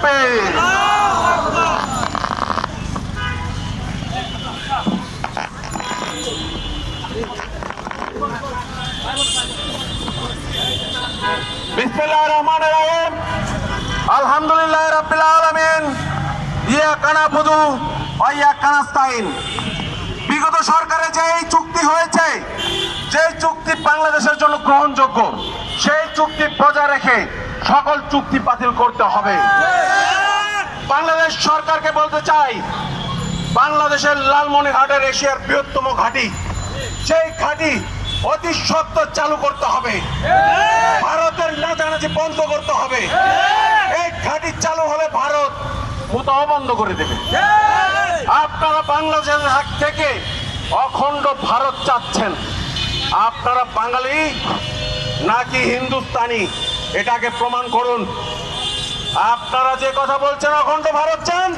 থাকবে। বিসমিল্লাহির রহমানির রহিম। আলহামদুলিল্লাহি রাব্বিল আলামিন। ইয়াকা না'বুদু ওয়া ইয়াকা নাস্তাইন। বিগত সরকারে যে চুক্তি হয়েছে, যে চুক্তি বাংলাদেশের জন্য গ্রহণযোগ্য, সেই চুক্তি বজায় রেখে সকল চুক্তি বাতিল করতে হবে। বাংলাদেশ সরকারকে বলতে চাই, বাংলাদেশের লালমনিরহাটের এশিয়ার বৃহত্তম ঘাঁটি, সেই ঘাঁটি অতি সত্বর চালু করতে হবে। ভারতের নাচানাচি বন্ধ করতে হবে। এই ঘাঁটি চালু হলে ভারত মুতাহ বন্ধ করে দেবে। আপনারা বাংলাদেশের হাত থেকে অখণ্ড ভারত চাচ্ছেন। আপনারা বাঙালি নাকি হিন্দুস্তানি, এটাকে প্রমাণ করুন। আপনারা যে কথা বলছেন অখণ্ড ভারত চান,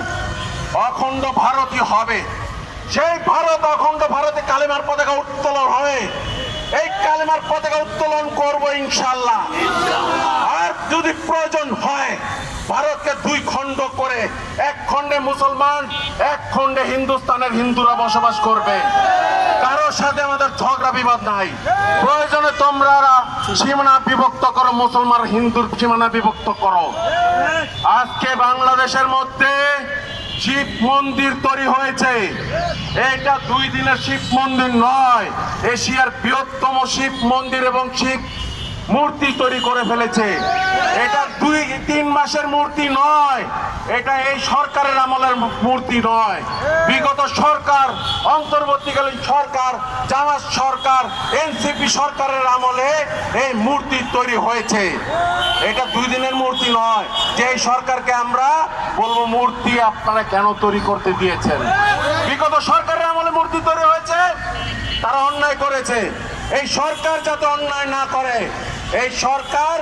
অখণ্ড ভারতই হবে। সেই ভারত, অখণ্ড ভারতে কালেমার পতাকা উত্তোলন হবে। এই কালেমার পতাকা উত্তোলন করবো ইনশাআল্লাহ। আর যদি প্রয়োজন হয় ভারতকে দুই খণ্ড করে, এক খণ্ডে মুসলমান, এক খণ্ডে হিন্দুস্তানের হিন্দুরা বসবাস করবে। কারোর সাথে আমাদের ঝগড়া বিবাদ নাই। প্রয়োজনে তোমরা সীমানা বিভক্ত করো, মুসলমান হিন্দুর সীমানা বিভক্ত করো। আজকে বাংলাদেশের মধ্যে শিব মন্দির তৈরি হয়েছে। এটা 2 দিনের শিব মন্দির নয়, এশিয়ার বৃহত্তম শিব মন্দির এবং শিব মূর্তি তৈরি করে ফেলেছে। এটা 2-3 মাসের মূর্তি নয়, এটা এই সরকারের আমলের মূর্তি নয়। বিগত সরকার, অন্তর্বর্তীকালীন সরকার, জামাত সরকার, এনসিপি সরকারের আমলে এই মূর্তি তৈরি হয়েছে। এটা 2 দিনের মূর্তি নয় যে এই সরকারকে আমরা বলবো মূর্তি আপনারা কেন তৈরি করতে দিয়েছেন। বিগত সরকারের আমলে মূর্তি তৈরি হয়েছে, তারা অন্যায় করেছে। এই সরকার যাতে অন্যায় না করে, এই সরকার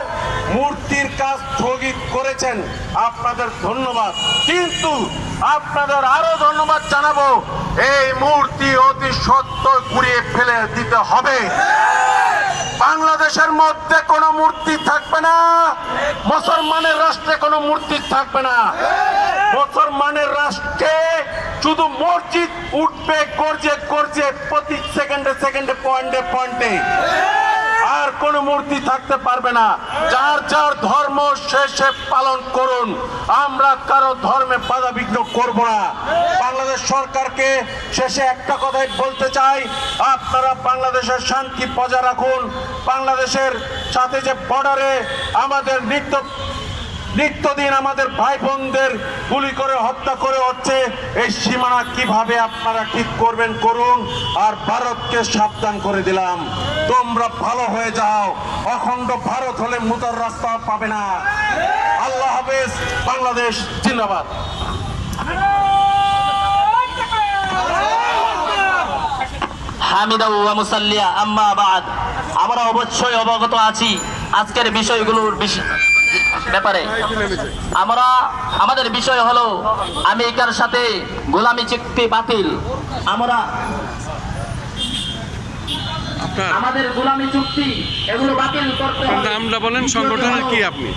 মূর্তির কাজ স্থগিত করেছেন, আপনাদের ধন্যবাদ। কিন্তু আপনাদের আরো ধন্যবাদ জানাবো, এই মূর্তি অতি সত্বর ঘুরিয়ে ফেলে দিতে হবে। বাংলাদেশের মধ্যে কোনো মূর্তি থাকবে না, মুসলমানের রাষ্ট্রে কোনো মূর্তি থাকবে না। মুসলমানের রাষ্ট্রে শুধু মসজিদ উঠবে গর্জে গর্জে, প্রতি সেকেন্ডে সেকেন্ডে, পয়েন্টে পয়েন্টে, আর কোন মূর্তি থাকতে পারবে না। যার যার ধর্ম শেষে পালন করুন, আমরা কারো ধর্মে বাধা বিঘ্ন করব না। বাংলাদেশ সরকারকে শেষে একটা কথাই বলতে চাই, আপনারা বাংলাদেশের শান্তি বজায় রাখুন। বাংলাদেশের সাথে যে বর্ডারে আমাদের নিত্যদিন আমাদের ভাই বোনদের গুলি করে হত্যা করে হচ্ছে, এই সীমানা কিভাবে আপনারা ঠিক করবেন করুন। আর ভারতকে সাবধান করে দিলাম, তোমরা ভালো হয়ে যাও। অখণ্ড ভারত হলে মুতার রাস্তা পাবে না। আল্লাহ হাফেজ। বাংলাদেশ জিন্দাবাদ। হামিদা ওয়া মুসাল্লিয়া আম্মা বাদ। আমরা অবশ্যই অবগত আছি আজকের বিষয়গুলোর ব্যাপারে। আমাদের বিষয় হলো আমেরিকার সাথে গোলামি চুক্তি বাতিল। আমাদের গোলামি চুক্তি এগুলো বাতিল করতে হবে। আমরা বলেন সংগঠনের কি আপনি?